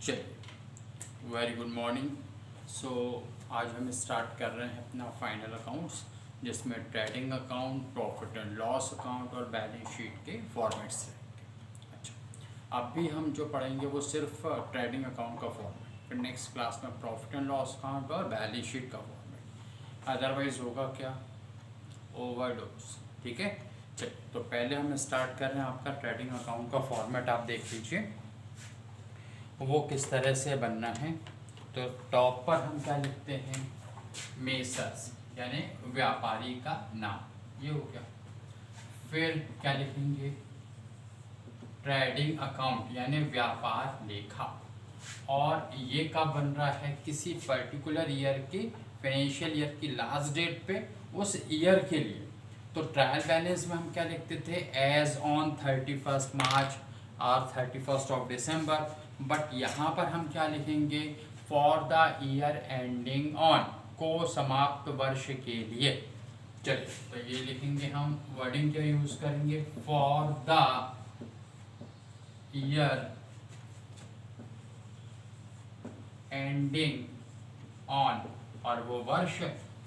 चलिए, very good morning. सो आज हम स्टार्ट कर रहे हैं अपना फाइनल अकाउंट्स, जिसमें trading account, profit and loss account और बैलेंस शीट के फॉर्मेट्स रहेंगे। अच्छा, अभी हम जो पढ़ेंगे वो सिर्फ ट्रेडिंग अकाउंट का फॉर्मेट, फिर नेक्स्ट क्लास में प्रॉफिट एंड लॉस अकाउंट और बैलेंस शीट का फॉर्मेट। अदरवाइज होगा क्या, ओवरडोज। ठीक है, चलिए तो पहले हम स्टार्ट कर रहे हैं आपका ट्रेडिंग अकाउंट का फॉर्मेट। आप देख लीजिए वो किस तरह से बनना है। तो टॉप पर हम क्या लिखते हैं, मेसर्स यानी व्यापारी का नाम, ये हो गया। फिर क्या लिखेंगे, ट्रेडिंग अकाउंट यानी व्यापार लेखा, और ये कब बन रहा है, किसी पर्टिकुलर ईयर की फाइनेंशियल ईयर की लास्ट डेट पे उस ईयर के लिए। तो ट्रायल बैलेंस में हम क्या लिखते थे, एज ऑन 31 मार्च और 31 डिसम्बर। बट यहाँ पर हम क्या लिखेंगे, for the year ending on, को समाप्त वर्ष के लिए। चलिए तो ये लिखेंगे हम, वर्डिंग क्या यूज करेंगे, for the year ending on, और वो वर्ष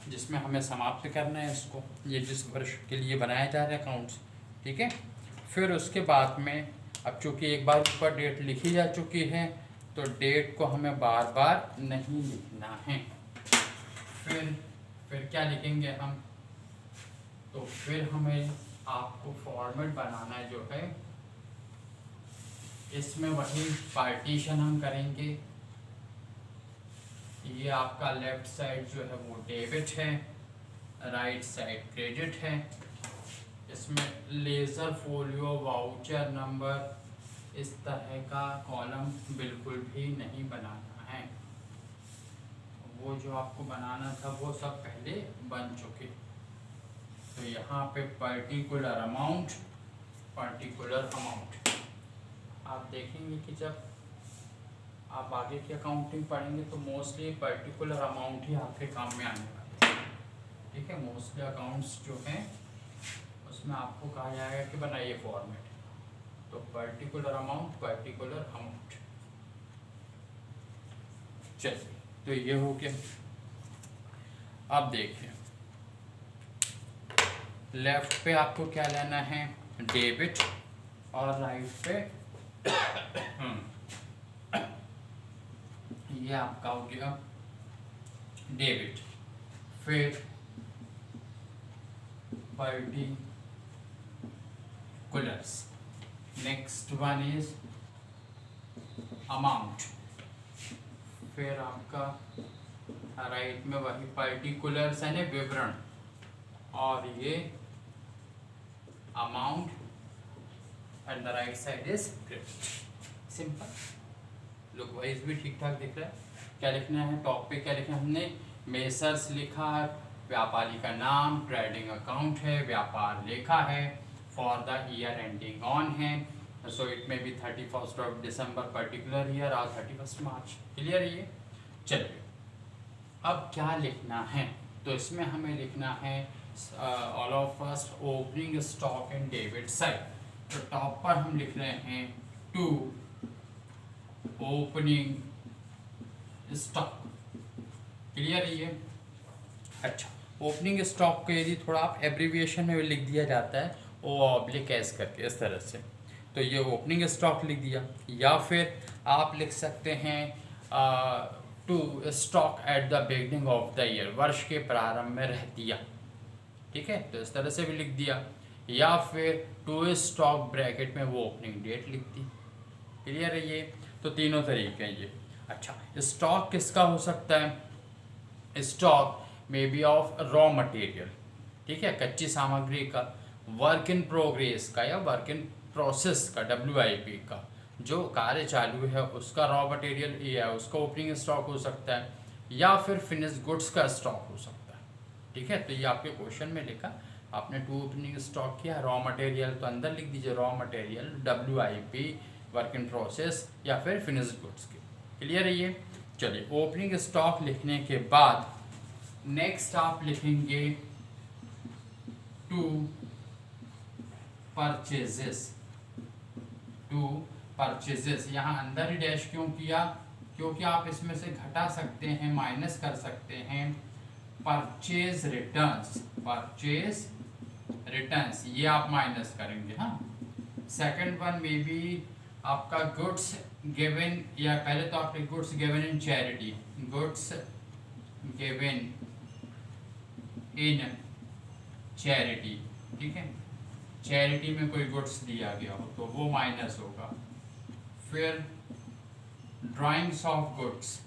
जिसमें हमें समाप्त करना है इसको, ये जिस वर्ष के लिए बनाया जा रहा है अकाउंट्स। ठीक है, फिर उसके बाद में अब चूंकि एक बार ऊपर डेट लिखी जा चुकी है तो डेट को हमें बार बार नहीं लिखना है। फिर क्या लिखेंगे हम, तो फिर हमें आपको फॉर्मेट बनाना है जो है, इसमें वही पार्टीशन हम करेंगे। ये आपका लेफ्ट साइड जो है वो डेबिट है, राइट साइड क्रेडिट है। इसमें लेजर फोलियो वाउचर नंबर इस तरह का कॉलम बिल्कुल भी नहीं बनाना है। वो जो आपको बनाना था वो सब पहले बन चुके। तो यहाँ पे पर्टिकुलर अमाउंट आप देखेंगे कि जब आप आगे की अकाउंटिंग पढ़ेंगे तो मोस्टली पर्टिकुलर अमाउंट ही आपके काम में आने वाले हैं। ठीक है, मोस्टली अकाउंट्स जो हैं उसमें आपको कहा जाएगा कि बनाइए फॉर्मेट, तो पर्टिकुलर अमाउंट। चलिए तो ये हो गया। अब देखिए लेफ्ट पे आपको क्या लेना है, डेबिट, और राइट पे ये आपका हो गया डेबिट। फिर particulars, next one is amount. फिर आपका राइट में वही पर्टिकुलर्स यानी विवरण, और ये amount, and the right side is credit. Simple, look wise भी ठीक ठाक दिख रहा है। क्या लिखना है, टॉप पे क्या लिखना है हमने, मेसर्स लिखा है, व्यापारी का नाम, ट्रेडिंग अकाउंट है, व्यापार लेखा है, for the year ending on है, सो इट में भी 31 डिसम्बर पर्टिकुलर ईयर और 31 मार्च। क्लियर है ये। चलिए अब क्या लिखना है, तो इसमें हमें लिखना है all of first opening stock and debit side. तो टॉप पर हम लिख रहे हैं टू ओपनिंग स्टॉक। क्लियर है ये। अच्छा, ओपनिंग स्टॉक को यदि थोड़ा आप एब्रीविएशन में लिख दिया जाता है ओ ऑब्लिक एस करके इस तरह से, तो ये ओपनिंग स्टॉक लिख दिया। या फिर आप लिख सकते हैं to stock at the beginning of the year, वर्ष के प्रारंभ में रह दिया। ठीक है, तो इस तरह से भी लिख दिया। या फिर टू स्टॉक ब्रैकेट में वो ओपनिंग डेट लिख दी। क्लियर है ये। तो तीनों तरीके हैं ये। अच्छा, स्टॉक किसका हो सकता है, stock may be of raw material, ठीक है, कच्ची सामग्री का, वर्क इन प्रोग्रेस का या वर्क इन प्रोसेस का, WIP का, जो कार्य चालू है उसका रॉ मटेरियल या उसका ओपनिंग स्टॉक हो सकता है, या फिर फिनिश गुड्स का स्टॉक हो सकता है। ठीक है, तो ये आपके क्वेश्चन में लिखा, आपने टू ओपनिंग स्टॉक किया, रॉ मटेरियल तो अंदर लिख दीजिए raw material, WIP, work in process, या फिर फिनिश गुड्स के। क्लियर है ये। चलिए, ओपनिंग स्टॉक लिखने के बाद नेक्स्ट आप लिखेंगे टू परचेजेस। यहाँ अंदर ही डैश क्यों किया, क्योंकि आप इसमें से घटा सकते हैं, माइनस कर सकते हैं परचेज रिटर्न्स, परचेज रिटर्न्स ये आप माइनस करेंगे। हाँ, सेकंड वन मे बी आपका गुड्स गिवन, या पहले तो आपके goods given in charity, goods given in charity, ठीक है, चैरिटी में कोई गुड्स दिया गया हो तो वो माइनस होगा। फिर ड्राइंग्स ऑफ गुड्स,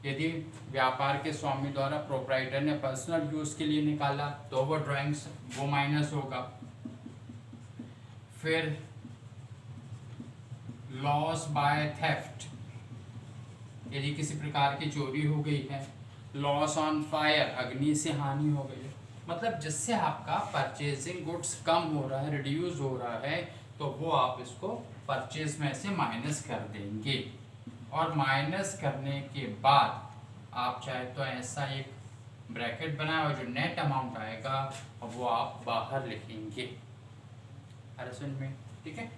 यदि व्यापार के स्वामी द्वारा प्रोप्राइटर ने पर्सनल यूज के लिए निकाला तो वो ड्राइंग्स वो माइनस होगा। फिर लॉस बाय थेफ्ट, यदि किसी प्रकार की चोरी हो गई है। लॉस ऑन फायर, अग्नि से हानि हो गई है, मतलब जिससे आपका परचेजिंग गुड्स कम हो रहा है, रिड्यूस हो रहा है, तो वो आप इसको परचेज में से माइनस कर देंगे। और माइनस करने के बाद आप चाहे तो ऐसा एक ब्रैकेट बनाए और जो नेट अमाउंट आएगा वो आप बाहर लिखेंगे हर सुन में, ठीक है।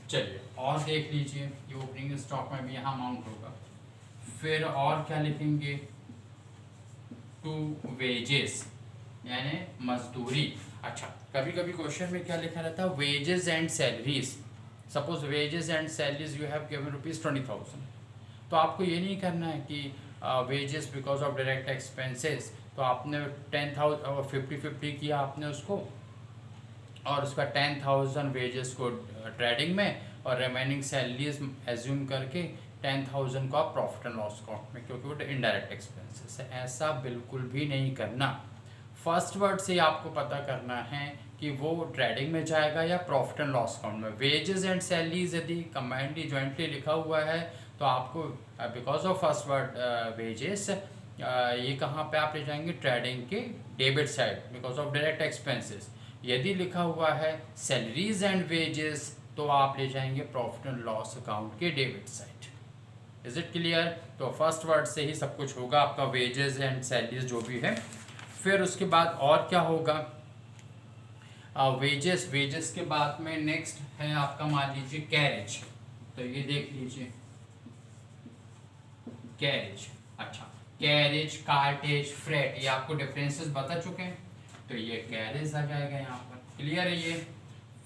चलिए और देख लीजिए, ये ओपनिंग स्टॉक में भी यहाँ अमाउंट होगा। फिर और क्या लिखेंगे, टू वेजेस यानी मजदूरी। अच्छा, कभी कभी क्वेश्चन में क्या लिखा रहता है, wages and salaries. Suppose wages and salaries you have given ₹20,000, तो आपको ये नहीं करना है कि wages because of direct expenses, तो आपने 10,000 50-50 किया आपने उसको, और उसका 10,000 वेजेस को ट्रेडिंग में और रिमेनिंग सैलरीज एज्यूम करके 10,000 को आप प्रॉफिट एंड लॉस अकाउंट में, क्योंकि वो इनडायरेक्ट एक्सपेंसेस है। ऐसा बिल्कुल भी नहीं करना। फर्स्ट वर्ड से आपको पता करना है कि वो ट्रेडिंग में जाएगा या प्रॉफिट एंड लॉस अकाउंट में। वेजेस एंड सैलरीज यदि कंबाइंडली जॉइंटली लिखा हुआ है तो आपको because of first word wages, ये कहाँ पे आप ले जाएंगे, ट्रेडिंग के debit side because of direct expenses. यदि लिखा हुआ है सैलरीज एंड वेजेस तो आप ले जाएंगे प्रॉफिट एंड लॉस अकाउंट के debit side. Is it clear? तो फर्स्ट वर्ड से ही सब कुछ होगा आपका, वेजेस एंड सैलरीज जो भी है। फिर उसके बाद और क्या होगा, वेजेस के बाद में नेक्स्ट है आपका मान लीजिए कैरेज। तो ये देख लीजिए कैरेज। अच्छा, कैरेज, कार्टेज, फ्रेट, ये आपको डिफरेंसेस बता चुके हैं, तो ये कैरेज आ जाएगा यहाँ पर। क्लियर है ये?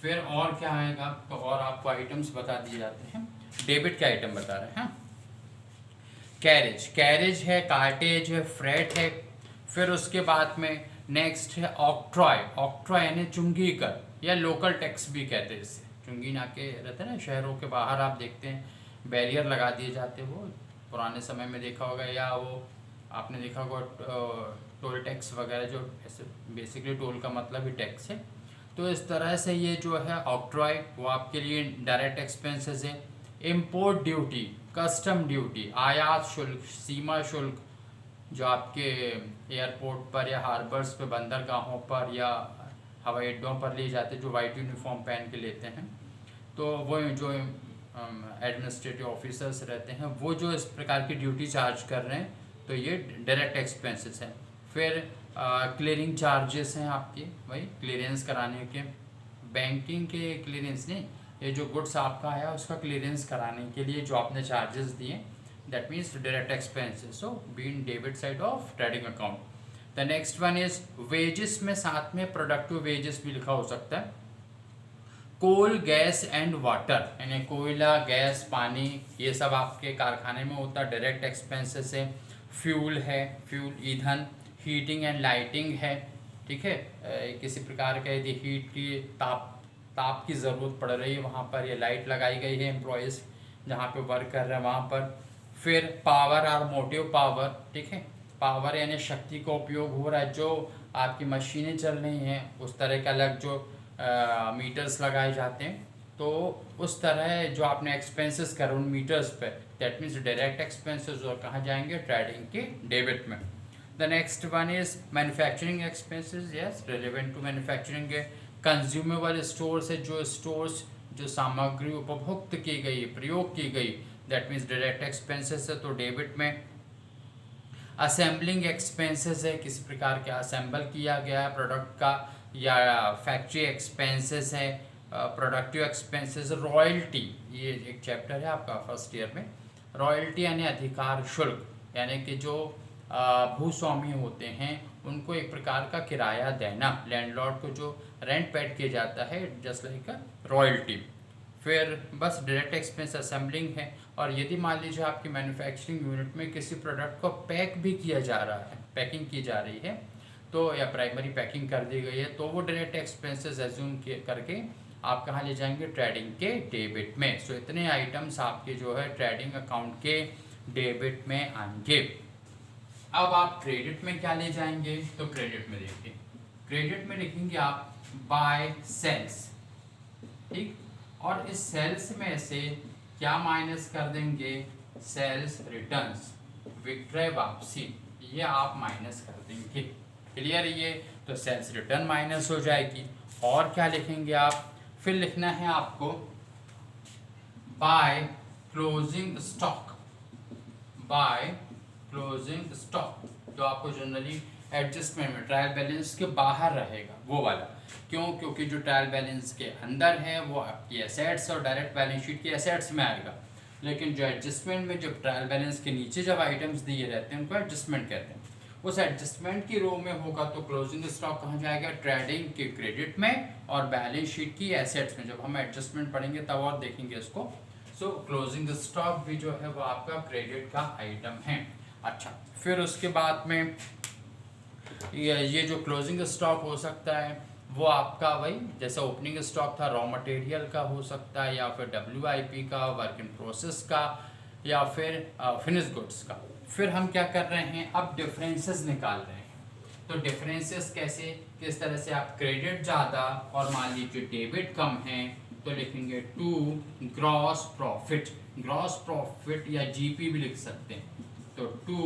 फिर और क्या आएगा, तो और आपको आइटम्स बता दिए जाते हैं, डेबिट के आइटम बता रहे हैं। कैरेज है, कार्टेज है, फ्रेट है। फिर उसके बाद में नेक्स्ट है ऑक्ट्रॉय यानी चुंगी कर, या लोकल टैक्स भी कहते हैं इसे। चुंगी नाके रहते हैं ना शहरों के बाहर, आप देखते हैं बैरियर लगा दिए जाते हैं, वो पुराने समय में देखा होगा, या वो आपने देखा होगा टोल टैक्स वगैरह, जो ऐसे बेसिकली टोल का मतलब ही टैक्स है। तो इस तरह से ये जो है ऑक्ट्रॉय वो आपके लिए डायरेक्ट एक्सपेंसेस है। इम्पोर्ट ड्यूटी, कस्टम ड्यूटी, आयात शुल्क, सीमा शुल्क, जो आपके एयरपोर्ट पर या हार्बर्स पे, बंदरगाहों पर या हवाई अड्डों पर ले जाते, जो वाइट यूनिफॉर्म पहन के लेते हैं, तो वो जो एडमिनिस्ट्रेटिव ऑफिसर्स रहते हैं वो जो इस प्रकार की ड्यूटी चार्ज कर रहे हैं, तो ये डायरेक्ट एक्सपेंसेस हैं। फिर क्लियरिंग चार्जेस हैं आपके, वही क्लियरेंस कराने के, बैंकिंग के क्लियरेंस नहीं, ये जो गुड्स आपका आया उसका क्लियरेंस कराने के लिए जो आपने चार्जेस दिए, that means direct expenses, so being debit side of trading account. The next one is wages में साथ में प्रोडक्टिव वेजेस भी लिखा हो सकता है। कोल, गैस एंड वाटर, यानी कोयला, गैस, पानी, ये सब आपके कारखाने में होता है, डायरेक्ट एक्सपेंसेस है। फ्यूल है, फ्यूल ईंधन, हीटिंग एंड लाइटिंग है, ठीक है, किसी प्रकार का यदि हीट की ताप की ज़रूरत पड़ रही है वहाँ पर ये लाइट लगाई गई है, एम्प्लॉयज़ जहाँ पे वर्क कर रहे हैं वहाँ पर। फिर पावर और मोटिव पावर, ठीक है, पावर यानी शक्ति का उपयोग हो रहा है, जो आपकी मशीनें चल रही हैं उस तरह के अलग जो मीटर्स लगाए जाते हैं, तो उस तरह जो आपने एक्सपेंसेस कर उन मीटर्स पे, दैट मीन्स डायरेक्ट एक्सपेंसेस, और कहाँ जाएंगे, ट्रेडिंग के डेबिट में। The next one is manufacturing expenses, yes relevant to manufacturing है। कंज्यूमेबल स्टोर्स है, जो स्टोर्स जो सामग्री उपभोक्त की गई, प्रयोग की गई, दैट मीन्स डायरेक्ट एक्सपेंसेस है, तो डेबिट में। असेंबलिंग एक्सपेंसेस है, किसी प्रकार के असेंबल किया गया प्रोडक्ट का, या फैक्ट्री एक्सपेंसेस है, प्रोडक्टिव एक्सपेंसेस। रॉयल्टी, ये एक चैप्टर है आपका फर्स्ट ईयर में, रॉयल्टी यानी अधिकार शुल्क, यानी कि जो भूस्वामी होते हैं उनको एक प्रकार का किराया देना, लैंडलॉर्ड को जो रेंट पेड किया जाता है जस्ट लाइक अ रॉयल्टी। फिर बस डायरेक्ट एक्सपेंस असेंबलिंग है, और यदि मान लीजिए आपकी मैन्युफैक्चरिंग यूनिट में किसी प्रोडक्ट को पैक भी किया जा रहा है, पैकिंग की जा रही है, तो या प्राइमरी पैकिंग कर दी गई है, तो वो डायरेक्ट एक्सपेंसेस एज्यूम करके आप कहाँ ले जाएंगे, ट्रेडिंग के डेबिट में। सो इतने आइटम्स आपके जो है ट्रेडिंग अकाउंट के डेबिट में आएंगे। अब आप क्रेडिट में क्या ले जाएंगे, तो क्रेडिट में देखिए, क्रेडिट में लिखेंगे आप बाय सेल्स, ठीक, और इस सेल्स में से क्या माइनस कर देंगे, सेल्स रिटर्न्स, विक्रय वापसी, ये आप माइनस कर देंगे। क्लियर ये, तो सेल्स रिटर्न माइनस हो जाएगी। और क्या लिखेंगे आप, फिर लिखना है आपको by closing stock, by closing stock, जो आपको जनरली एडजस्टमेंट में ट्रायल बैलेंस के बाहर रहेगा वो वाला। क्यों, क्योंकि जो ट्रायल बैलेंस के अंदर है वो आपकी एसेट्स और डायरेक्ट बैलेंस शीट की एसेट्स में आएगा, लेकिन जो एडजस्टमेंट में जब ट्रायल बैलेंस के नीचे जब आइटम्स दिए रहते हैं उनको एडजस्टमेंट कहते हैं। उस एडजस्टमेंट की रो में होगा तो क्लोजिंग स्टॉक कहाँ जाएगा, ट्रेडिंग के क्रेडिट में, और बैलेंस शीट की एसेट्स में। जब हम एडजस्टमेंट पढ़ेंगे तब और देखेंगे इसको। सो क्लोजिंग स्टॉक भी जो है वो आपका क्रेडिट का आइटम है। अच्छा, फिर उसके बाद में ये जो क्लोजिंग स्टॉक हो सकता है वो आपका वही जैसे ओपनिंग स्टॉक था, रॉ मटेरियल का हो सकता है, या फिर WIP का, वर्क इन प्रोसेस का, या फिर फिनिश गुड्स का। फिर हम क्या कर रहे हैं, अब डिफरेंसेस निकाल रहे हैं। तो डिफरेंसेस कैसे, किस तरह से, आप क्रेडिट ज़्यादा और मान लीजिए डेबिट कम है तो लिखेंगे to gross profit, gross profit या GP भी लिख सकते हैं। तो टू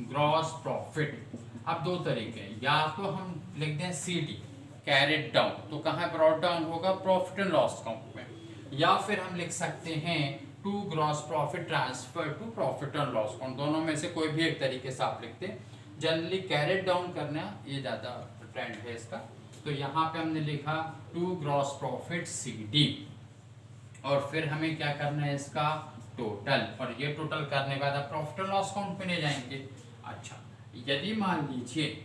ग्रॉस प्रॉफिट। अब दो तरीके हैं, या तो हम लिख दें CD कैरेट डाउन, तो कहाँ ब्रॉट डाउन होगा, प्रॉफिट एंड लॉस अकाउंट में, या फिर हम लिख सकते हैं to gross profit transfer to profit and loss account. दोनों में से कोई भी एक तरीके से आप लिखते हैं। जनरली कैरेट डाउन करना ये ज़्यादा ट्रेंड है इसका। तो यहाँ पे हमने लिखा टू ग्रॉस प्रॉफिट CD, और फिर हमें क्या करना है इसका टोटल, और ये टोटल करने के बाद आप प्रॉफिट एंड लॉस अकाउंट में ले जाएंगे। अच्छा, यदि मान लीजिए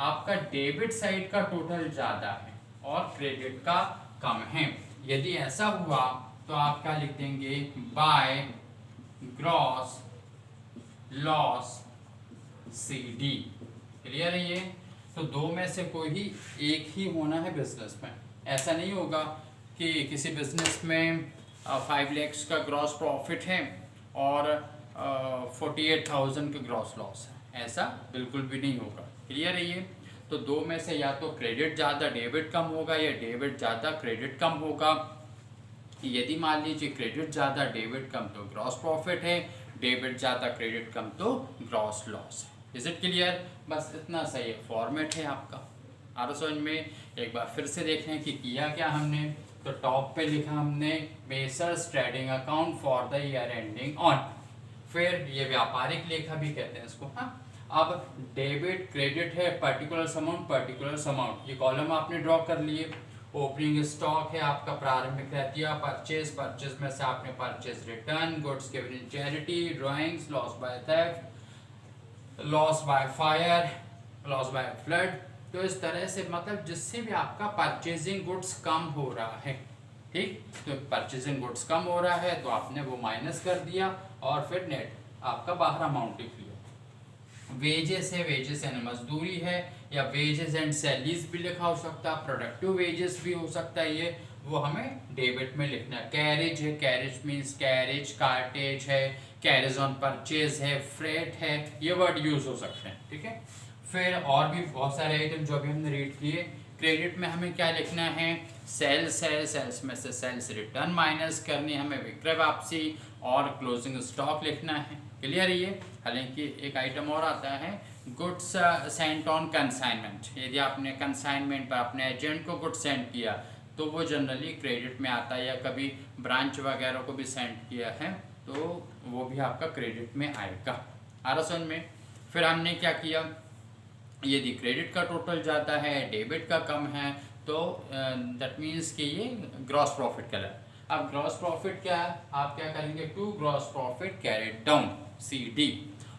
आपका डेबिट साइड का टोटल ज़्यादा है और क्रेडिट का कम है, यदि ऐसा हुआ तो आप क्या लिख देंगे, bye gross loss CD। Clear है ये, तो दो में से कोई ही एक ही होना है बिजनेस में। ऐसा नहीं होगा कि किसी बिजनेस में 5 lakhs का ग्रॉस प्रॉफिट है और 48,000 का ग्रॉस लॉस है, ऐसा बिल्कुल भी नहीं होगा। क्लियर है ये, तो दो में से या तो क्रेडिट ज़्यादा डेबिट कम होगा, या डेबिट ज़्यादा क्रेडिट कम होगा। यदि मान लीजिए क्रेडिट ज़्यादा डेबिट कम तो ग्रॉस प्रॉफिट है, डेबिट ज़्यादा क्रेडिट कम तो ग्रॉस लॉस है। इज इट क्लियर, बस इतना सही फॉर्मेट है आपका। आ रहा समझ में। एक बार फिर से देख लें कि किया क्या हमने। तो टॉप पे लिखा हमने messrs trading account for the year ending on, फिर ये व्यापारिक लेखा भी कहते हैं इसको। हाँ, अब डेबिट क्रेडिट है, पर्टिकुलर अमाउंट, ये कॉलम आपने ड्रॉ कर लिए। ओपनिंग स्टॉक है आपका प्रारंभिक रहतिया, परचेज में से आपने purchase return, goods given in charity, drawings, loss by theft, loss by fire, loss by flood. तो इस तरह से मतलब जिससे भी आपका परचेजिंग गुड्स कम हो रहा है, ठीक, तो परचेजिंग गुड्स कम हो रहा है तो आपने वो माइनस कर दिया और फिर नेट आपका बाहर अमाउंट लिख लिया। वेजेस है, वेजेस यानी मजदूरी है, या वेजेस एंड सैलरीज भी लिखा हो सकता है, प्रोडक्टिव वेजेस भी हो सकता है, ये वो हमें डेबिट में लिखना है। कैरेज है, कैरेज मीन्स कैरेज, कार्टेज है, कैरेज ऑन परचेज है, फ्रेट है, ये वर्ड यूज हो सकते हैं, ठीक है। फिर और भी बहुत सारे आइटम जो अभी हमने रीड किए। क्रेडिट में हमें क्या लिखना है, सेल्स है, सेल्स में से सेल्स रिटर्न माइनस करनी है हमें, विक्रय वापसी, और क्लोजिंग स्टॉक लिखना है। क्लियर है ये। हालांकि एक आइटम और आता है, गुड्स सेंट ऑन कंसाइनमेंट। यदि आपने कंसाइनमेंट पर अपने एजेंट को गुड्स सेंड किया तो वो जनरली क्रेडिट में आता है, या कभी ब्रांच वगैरह को भी सेंड किया है तो वो भी आपका क्रेडिट में आएगा। आरसन में फिर हमने क्या किया, यदि क्रेडिट का टोटल ज़्यादा है, डेबिट का कम है, तो दैट मीन्स कि ये ग्रॉस प्रॉफिट कहलाए। अब ग्रॉस प्रॉफिट क्या है, आप क्या करेंगे, to gross profit carried down CD,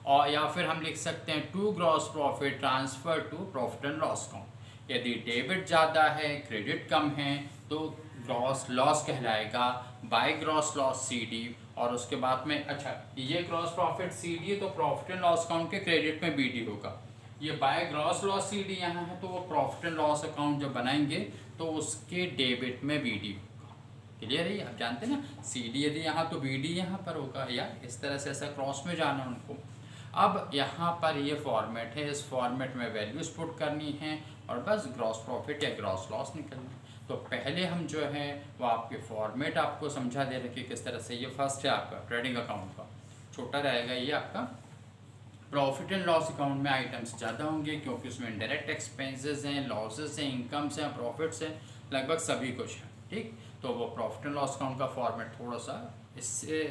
और या फिर हम लिख सकते हैं to gross profit transfer to profit and loss account. यदि डेबिट ज़्यादा है क्रेडिट कम है तो ग्रॉस लॉस कहलाएगा, बाय ग्रॉस लॉस CD, और उसके बाद में अच्छा ये ग्रॉस प्रॉफिट CD है तो प्रॉफिट एंड लॉस अकाउंट के क्रेडिट में BD होगा, ये बाय ग्रॉस लॉस CD यहाँ है तो वो प्रॉफिट एंड लॉस अकाउंट जब बनाएंगे तो उसके डेबिट में BD होगा। क्लियर है, आप जानते हैं ना, CD यदि यहाँ तो BD यहाँ पर होगा, या इस तरह से ऐसा क्रॉस में जाना उनको। अब यहाँ पर ये फॉर्मेट है, इस फॉर्मेट में वैल्यूज पुट करनी है और बस ग्रॉस प्रॉफिट या ग्रॉस लॉस निकलना है। तो पहले हम जो है वो आपके फॉर्मेट आपको समझा दे रहे कि किस तरह से, ये फर्स्ट है आपका ट्रेडिंग अकाउंट का, छोटा रहेगा ये आपका। प्रॉफिट एंड लॉस अकाउंट में आइटम्स ज़्यादा होंगे क्योंकि उसमें डायरेक्ट एक्सपेंसेस हैं, लॉसेस हैं, इनकम्स हैं, प्रॉफिट्स हैं, लगभग सभी कुछ है। ठीक, तो वो प्रॉफिट एंड लॉस अकाउंट का फॉर्मेट थोड़ा सा इससे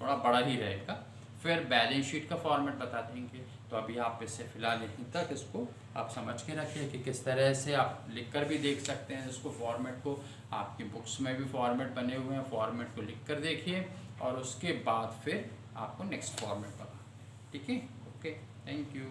थोड़ा बड़ा ही रहेगा। फिर बैलेंस शीट का फॉर्मेट बता देंगे। तो अभी आप इससे फ़िलहाल यहीं तक इसको आप समझ के रखिए कि किस तरह से आप लिख कर भी देख सकते हैं इसको, फॉर्मेट को। आपकी बुक्स में भी फॉर्मेट बने हुए हैं, फॉर्मेट को लिख कर देखिए और उसके बाद फिर आपको नेक्स्ट फॉर्मेट बता। ठीक है, ओके, थैंक यू।